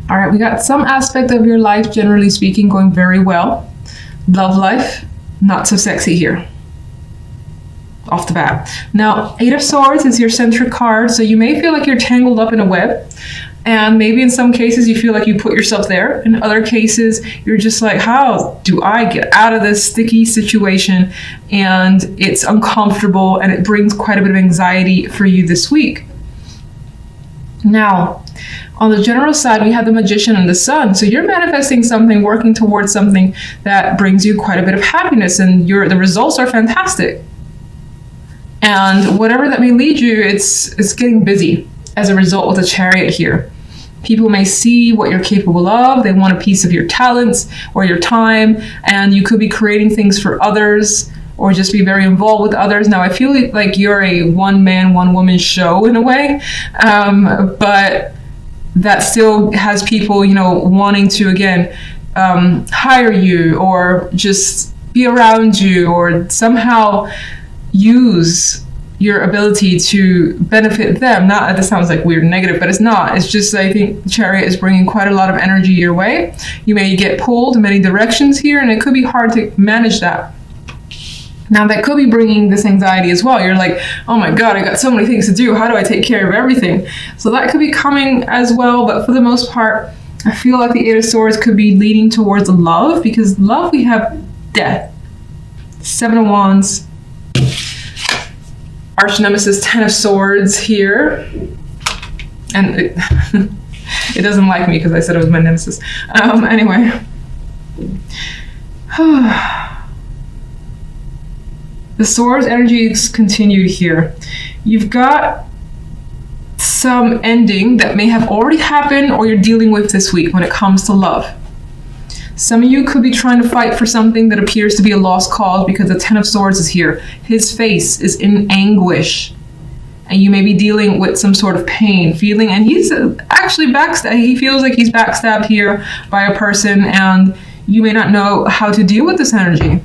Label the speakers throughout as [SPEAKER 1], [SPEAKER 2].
[SPEAKER 1] All right, we got some aspect of your life, generally speaking, going very well. Love life, not so sexy here. Off the bat. Now, Eight of Swords is your centric card, so you may feel like you're tangled up in a web. And maybe in some cases you feel like you put yourself there. In other cases, you're just like, how do I get out of this sticky situation? And it's uncomfortable and it brings quite a bit of anxiety for you this week. Now, on the general side, we have the Magician and the Sun. So you're manifesting something, working towards something that brings you quite a bit of happiness, and the results are fantastic. And whatever that may lead you, it's getting busy as a result with the Chariot here. People may see what you're capable of. They want a piece of your talents or your time, and you could be creating things for others or just be very involved with others. Now, I feel like you're a one-man, one-woman show in a way, but that still has people, wanting to, again, hire you or just be around you or somehow use your ability to benefit them. Not that this sounds like weird and negative, but it's not. It's just, I think Chariot is bringing quite a lot of energy your way. You may get pulled in many directions here, and it could be hard to manage that. Now, that could be bringing this anxiety as well. You're like, oh my God, I got so many things to do. How do I take care of everything? So that could be coming as well. But for the most part, I feel like the Eight of Swords could be leading towards love, because love, we have Death, Seven of Wands, Arch Nemesis, Ten of Swords here. And it doesn't like me because I said it was my nemesis. Anyway. The Swords energy is continued here. You've got some ending that may have already happened or you're dealing with this week when it comes to love. Some of you could be trying to fight for something that appears to be a lost cause because the Ten of Swords is here. His face is in anguish, and you may be dealing with some sort of pain, feeling, and he's actually backstabbed. He feels like he's backstabbed here by a person, and you may not know how to deal with this energy.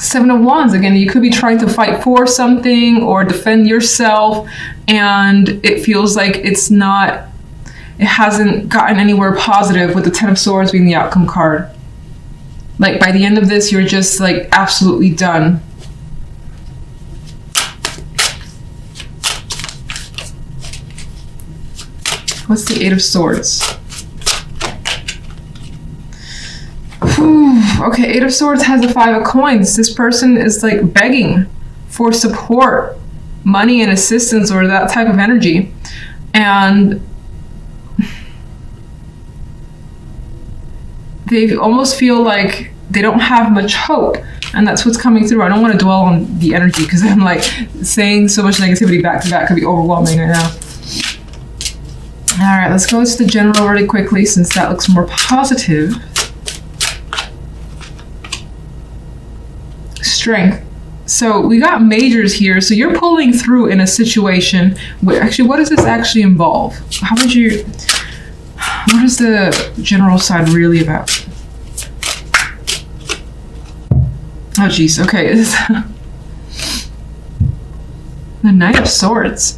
[SPEAKER 1] Seven of Wands, again, you could be trying to fight for something or defend yourself, and it feels like it hasn't gotten anywhere positive, with the Ten of Swords being the outcome card. Like, by the end of this, you're just like absolutely done. What's the Eight of Swords? Okay, Eight of Swords has the Five of Coins. This person is like begging for support, money and assistance, or that type of energy. And they almost feel like they don't have much hope. And that's what's coming through. I don't want to dwell on the energy because I'm like saying so much negativity back to back could be overwhelming right now. All right, let's go to the general really quickly since that looks more positive. Strength. So we got majors here. So you're pulling through in a situation where, actually, what does this actually involve? What is the general side really about? Oh, geez. Okay. The Knight of Swords.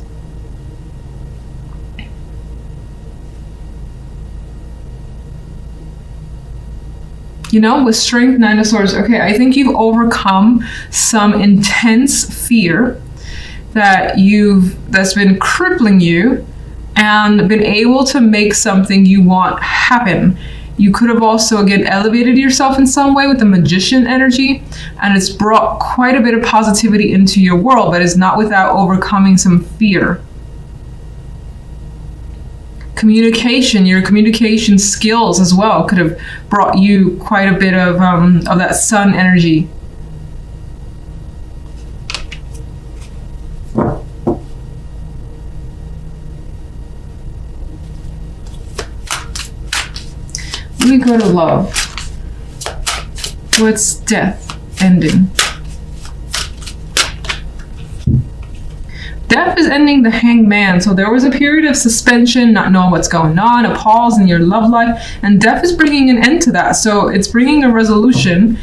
[SPEAKER 1] With Strength, Nine of Swords, okay, I think you've overcome some intense fear that's been crippling you and been able to make something you want happen. You could have also, again, elevated yourself in some way with the Magician energy, and it's brought quite a bit of positivity into your world, but it's not without overcoming some fear. Communication, your communication skills as well could have brought you quite a bit of that Sun energy. Let me go to love. What's Death ending? Death is ending the Hanged Man. So there was a period of suspension, not knowing what's going on, a pause in your love life, and Death is bringing an end to that. So it's bringing a resolution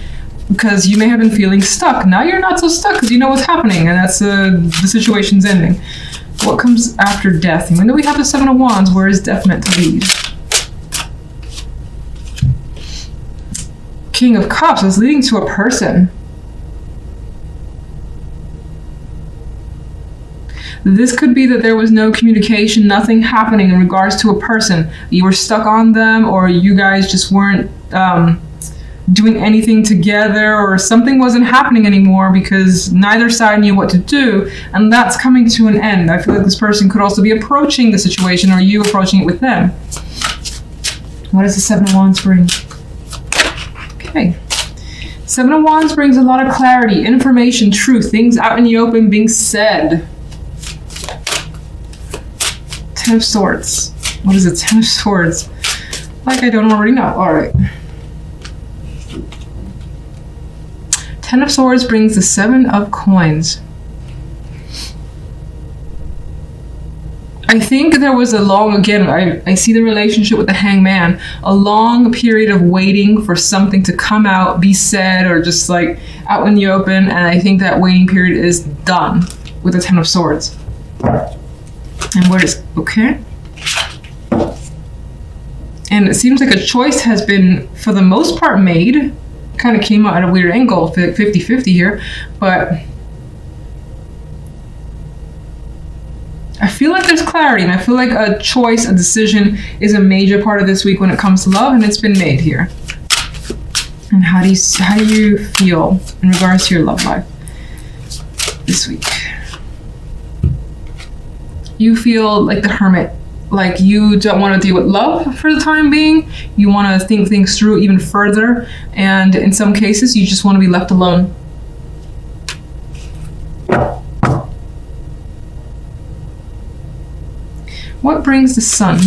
[SPEAKER 1] because you may have been feeling stuck. Now you're not so stuck because you know what's happening, and that's the situation's ending. What comes after death? Even though we have the Seven of Wands, where is death meant to lead? King of Cups is leading to a person. This could be that there was no communication, nothing happening in regards to a person. You were stuck on them, or you guys just weren't doing anything together, or something wasn't happening anymore because neither side knew what to do, and that's coming to an end. I feel like this person could also be approaching the situation, or you approaching it with them. What does the Seven of Wands bring? Okay. Seven of Wands brings a lot of clarity, information, truth, things out in the open being said. Ten of Swords. What is it? Ten of Swords. Like I don't already know. All right. Ten of Swords brings the Seven of Coins. I think there was a long, again, I see the relationship with the Hangman, a long period of waiting for something to come out, be said, or just like out in the open. And I think that waiting period is done with the Ten of Swords. And where is, okay. And it seems like a choice has been, for the most part, made. Kind of came out at a weird angle, 50-50 here, but I feel like there's clarity, and I feel like a choice, a decision is a major part of this week when it comes to love, and it's been made here. And how do you feel in regards to your love life this week? You feel like the Hermit, like you don't want to deal with love for the time being. You want to think things through even further, and in some cases you just want to be left alone. What brings the Sun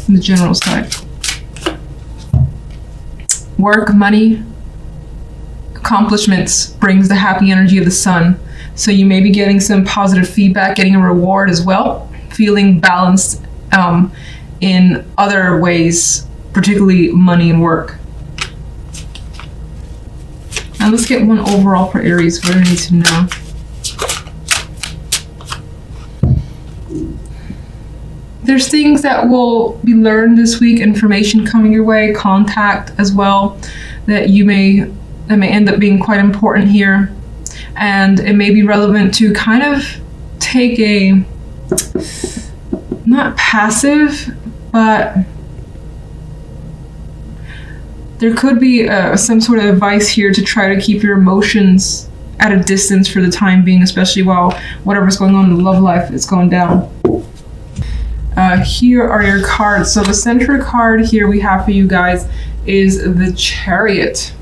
[SPEAKER 1] in the general side? Work, money, accomplishments brings the happy energy of the Sun. So you may be getting some positive feedback, getting a reward as well, feeling balanced in other ways, particularly money and work. Now let's get one overall for Aries. What do I need to know? There's things that will be learned this week, information coming your way, contact as well, that may end up being quite important here. And it may be relevant to kind of take a, not passive, but there could be some sort of advice here to try to keep your emotions at a distance for the time being, especially while whatever's going on in the love life is going down. Here are your cards. So the center card here we have for you guys is the Chariot.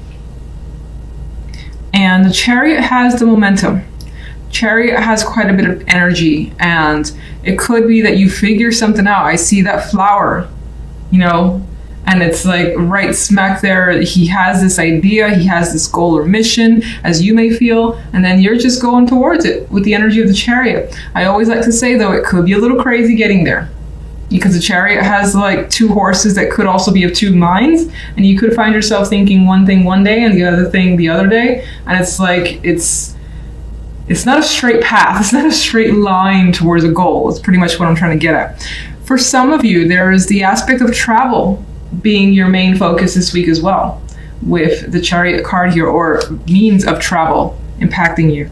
[SPEAKER 1] And the Chariot has the momentum. Chariot has quite a bit of energy, and it could be that you figure something out. I see that flower, you know, and it's like right smack there. He has this idea, he has this goal or mission, as you may feel, and then you're just going towards it with the energy of the Chariot. I always like to say, though, it could be a little crazy getting there, because the Chariot has like two horses that could also be of two minds, and you could find yourself thinking one thing one day and the other thing the other day, and it's like it's not a straight path, it's not a straight line towards a goal. It's pretty much what I'm trying to get at. For some of you, there is the aspect of travel being your main focus this week as well, with the Chariot card here, or means of travel impacting you.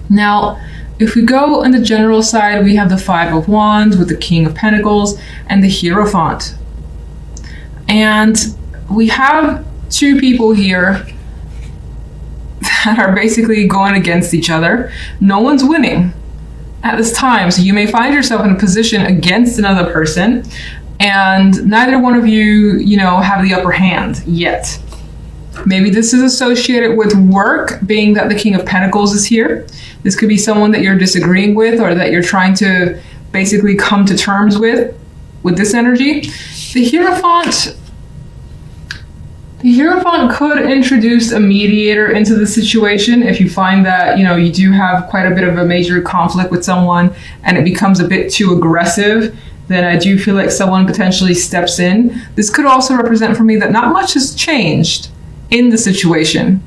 [SPEAKER 1] Now, if we go on the general side, we have the Five of Wands with the King of Pentacles and the Hierophant. And we have two people here that are basically going against each other. No one's winning at this time. So you may find yourself in a position against another person, and neither one of you, have the upper hand yet. Maybe this is associated with work, being that the King of Pentacles is here. This could be someone that you're disagreeing with, or that you're trying to basically come to terms with this energy. The Hierophant could introduce a mediator into the situation if you find that, you do have quite a bit of a major conflict with someone and it becomes a bit too aggressive. Then I do feel like someone potentially steps in. This could also represent for me that not much has changed in the situation.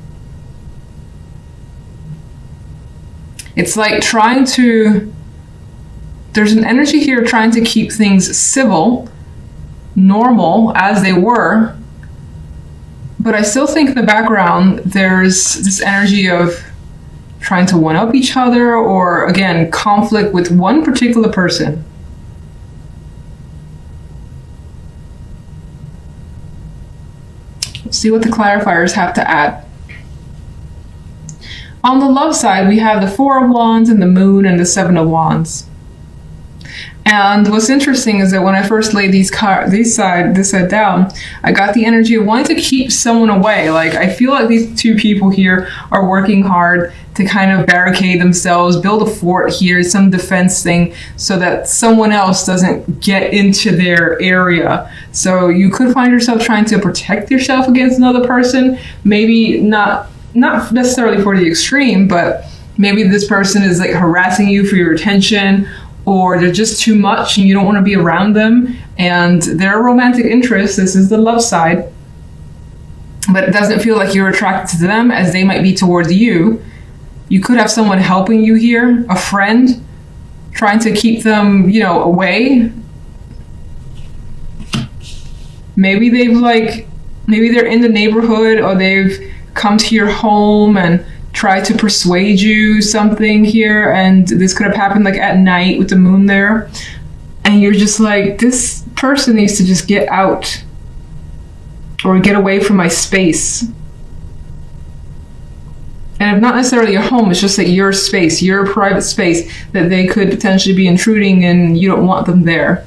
[SPEAKER 1] It's like there's an energy here trying to keep things civil, normal as they were. But I still think in the background, there's this energy of trying to one-up each other, or again, conflict with one particular person. Let's see what the clarifiers have to add. On the love side, we have the Four of Wands and the Moon and the Seven of Wands. And what's interesting is that when I first laid this side down, I got the energy of wanting to keep someone away. Like, I feel like these two people here are working hard to kind of barricade themselves, build a fort here, some defense thing, so that someone else doesn't get into their area. So you could find yourself trying to protect yourself against another person, maybe not necessarily for the extreme, but maybe this person is like harassing you for your attention, or they're just too much and you don't want to be around them, and they're a romantic interest. This is the love side, but it doesn't feel like you're attracted to them as they might be towards you. You could have someone helping you here, a friend, trying to keep them, away. Maybe they're in the neighborhood, or they've come to your home and try to persuade you something here, and this could have happened like at night with the moon there, and you're just like, this person needs to just get out or get away from my space. And if not necessarily your home, it's just like your space, your private space that they could potentially be intruding, and you don't want them there.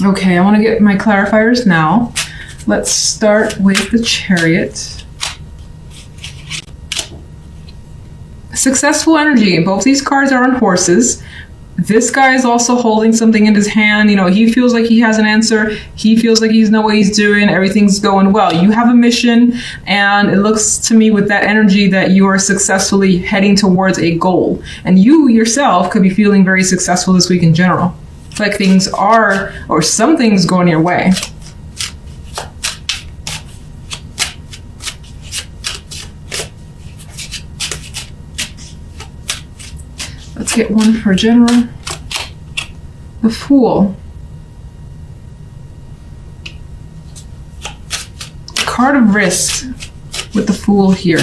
[SPEAKER 1] Okay, I want to get my clarifiers now. Let's start with the Chariot. Successful energy. Both these cards are on horses. This guy is also holding something in his hand. He feels like he has an answer. He feels like he knows what he's doing. Everything's going well. You have a mission, and it looks to me with that energy that you are successfully heading towards a goal. And you yourself could be feeling very successful this week in general. It's like things are, or something's going your way. Let's get one for general. The Fool. Card of risk with the Fool here.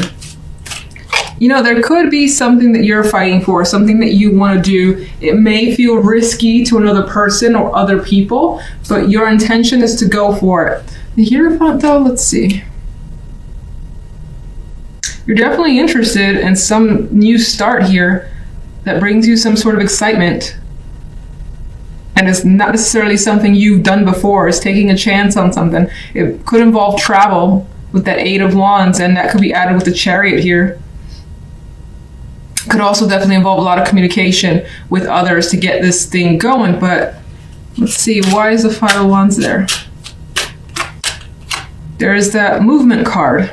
[SPEAKER 1] There could be something that you're fighting for, something that you want to do. It may feel risky to another person or other people, but your intention is to go for it. The Hierophant, though, let's see. You're definitely interested in some new start here that brings you some sort of excitement. And it's not necessarily something you've done before. It's taking a chance on something. It could involve travel with that Eight of Wands, and that could be added with the Chariot here. Could also definitely involve a lot of communication with others to get this thing going. But let's see, why is the Five of Wands there? There's that movement card.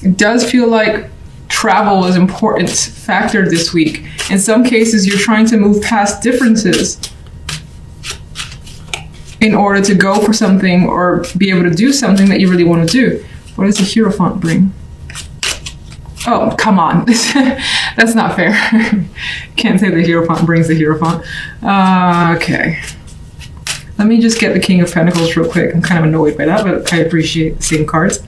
[SPEAKER 1] It does feel like travel is an important factor this week. In some cases, you're trying to move past differences in order to go for something or be able to do something that you really want to do. What does the Hierophant bring? Oh, come on. That's not fair. Can't say the Hierophant brings the Hierophant. Okay. Let me just get the King of Pentacles real quick. I'm kind of annoyed by that, but I appreciate seeing cards.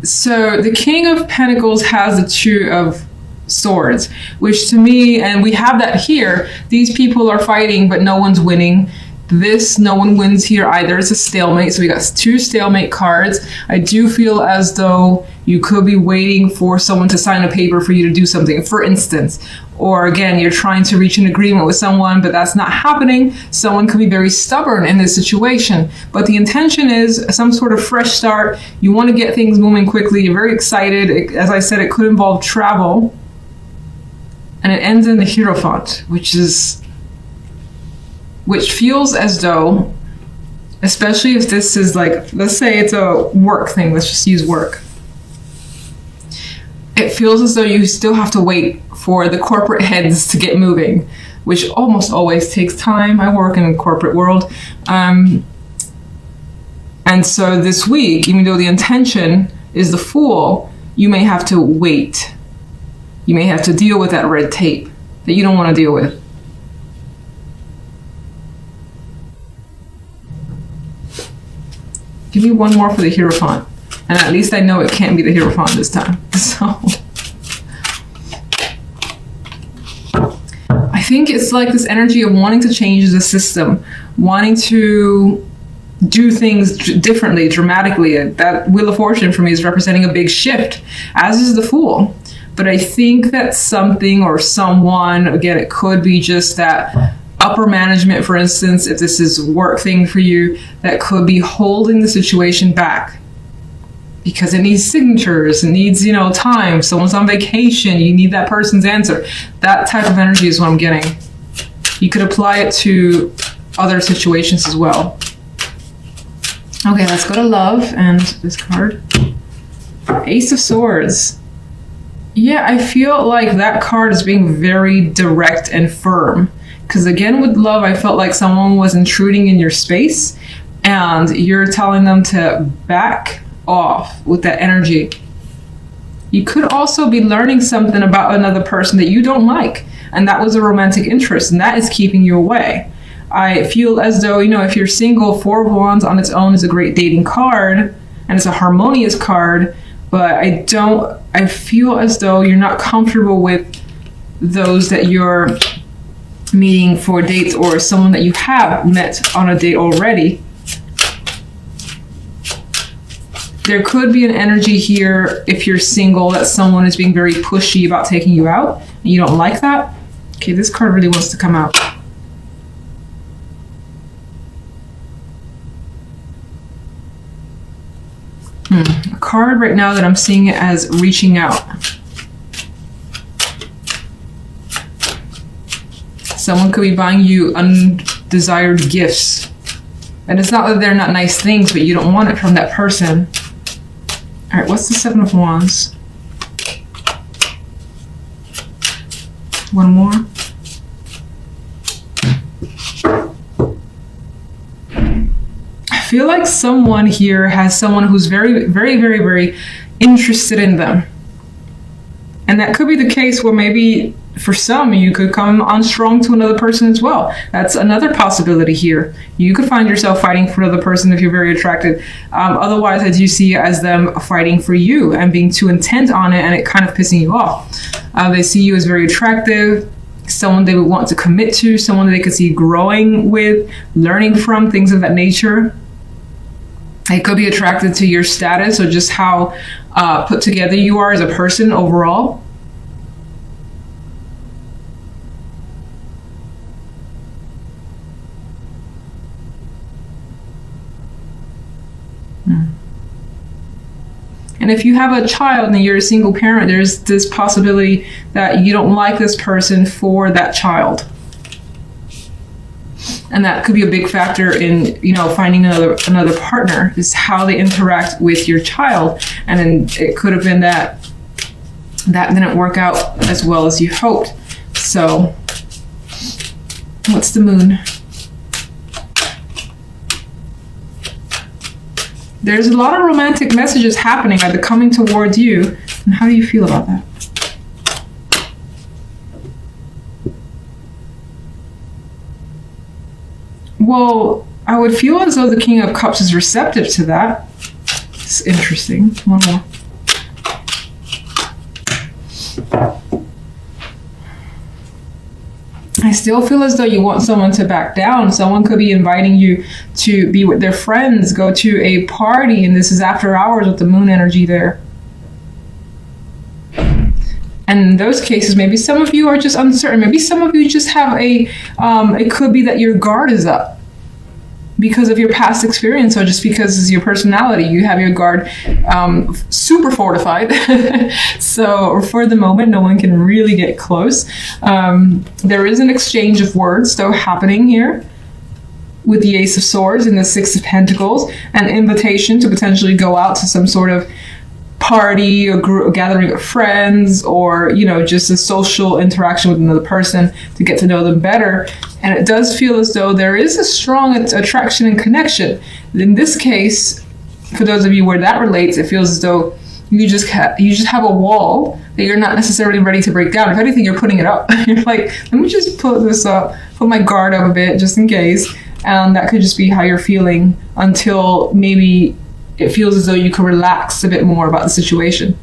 [SPEAKER 1] So the King of Pentacles has the Two of Swords, which to me, and we have that here, these people are fighting, but no one's winning. No one wins here either. It's a stalemate. So we got two stalemate cards. I do feel as though you could be waiting for someone to sign a paper for you to do something, for instance. Or again, you're trying to reach an agreement with someone, but that's not happening. Someone could be very stubborn in this situation. But the intention is some sort of fresh start. You want to get things moving quickly. You're very excited. As I said, it could involve travel. And it ends in the Hierophant, which feels as though, especially if this is like, let's say it's a work thing, let's just use work. It feels as though you still have to wait for the corporate heads to get moving, which almost always takes time. I work in the corporate world. And so this week, even though the intention is the Fool, you may have to wait. You may have to deal with that red tape that you don't want to deal with. Give me one more for the Hierophant. And at least I know it can't be the Hierophant this time. So I think it's like this energy of wanting to change the system, wanting to do things differently, dramatically. That Wheel of Fortune for me is representing a big shift, as is the Fool. But I think that something or someone, again, it could be just that upper management, for instance, if this is a work thing for you, that could be holding the situation back because it needs signatures, it needs, time. Someone's on vacation, you need that person's answer. That type of energy is what I'm getting. You could apply it to other situations as well. Okay, let's go to love and this card. Ace of Swords. Yeah, I feel like that card is being very direct and firm. Because again, with love, I felt like someone was intruding in your space and you're telling them to back off with that energy. You could also be learning something about another person that you don't like. And that was a romantic interest, and that is keeping you away. I feel as though, if you're single, Four of Wands on its own is a great dating card, and it's a harmonious card, but I feel as though you're not comfortable with those that you're meeting for dates or someone that you have met on a date already. There could be an energy here, if you're single, that someone is being very pushy about taking you out, and you don't like that. Okay, this card really wants to come out. A card right now that I'm seeing it as reaching out. Someone could be buying you undesired gifts. And it's not that they're not nice things, but you don't want it from that person. All right, what's the Seven of Wands? One more. I feel like someone here has someone who's very, very, very, very interested in them. And that could be the case where maybe for some, you could come on strong to another person as well. That's another possibility here. You could find yourself fighting for another person if you're very attracted. Otherwise, I do see it as them fighting for you and being too intent on it and it kind of pissing you off. They see you as very attractive, someone they would want to commit to, someone that they could see growing with, learning from, things of that nature. They could be attracted to your status or just how put together you are as a person overall. And if you have a child and you're a single parent, there's this possibility that you don't like this person for that child. And that could be a big factor in, finding another partner, is how they interact with your child. And then it could have been that didn't work out as well as you hoped. So, what's the Moon? There's a lot of romantic messages happening, either coming towards you. And how do you feel about that? Well, I would feel as though the King of Cups is receptive to that. It's interesting. One more. I still feel as though you want someone to back down. Someone could be inviting you to be with their friends, go to a party, and this is after hours with the Moon energy there. And in those cases, maybe some of you are just uncertain. Maybe some of you just have it could be that your guard is up because of your past experience, or just because it's your personality. You have your guard super fortified. So for the moment, no one can really get close. There is an exchange of words though happening here with the Ace of Swords and the Six of Pentacles, an invitation to potentially go out to some sort of party or gathering of friends, or just a social interaction with another person to get to know them better. And it does feel as though there is a strong attraction and connection. In this case, for those of you where that relates, it feels as though you just have a wall that you're not necessarily ready to break down. If anything, you're putting it up. You're like, let me just put this up, put my guard up a bit just in case. And that could just be how you're feeling until maybe it feels as though you can relax a bit more about the situation.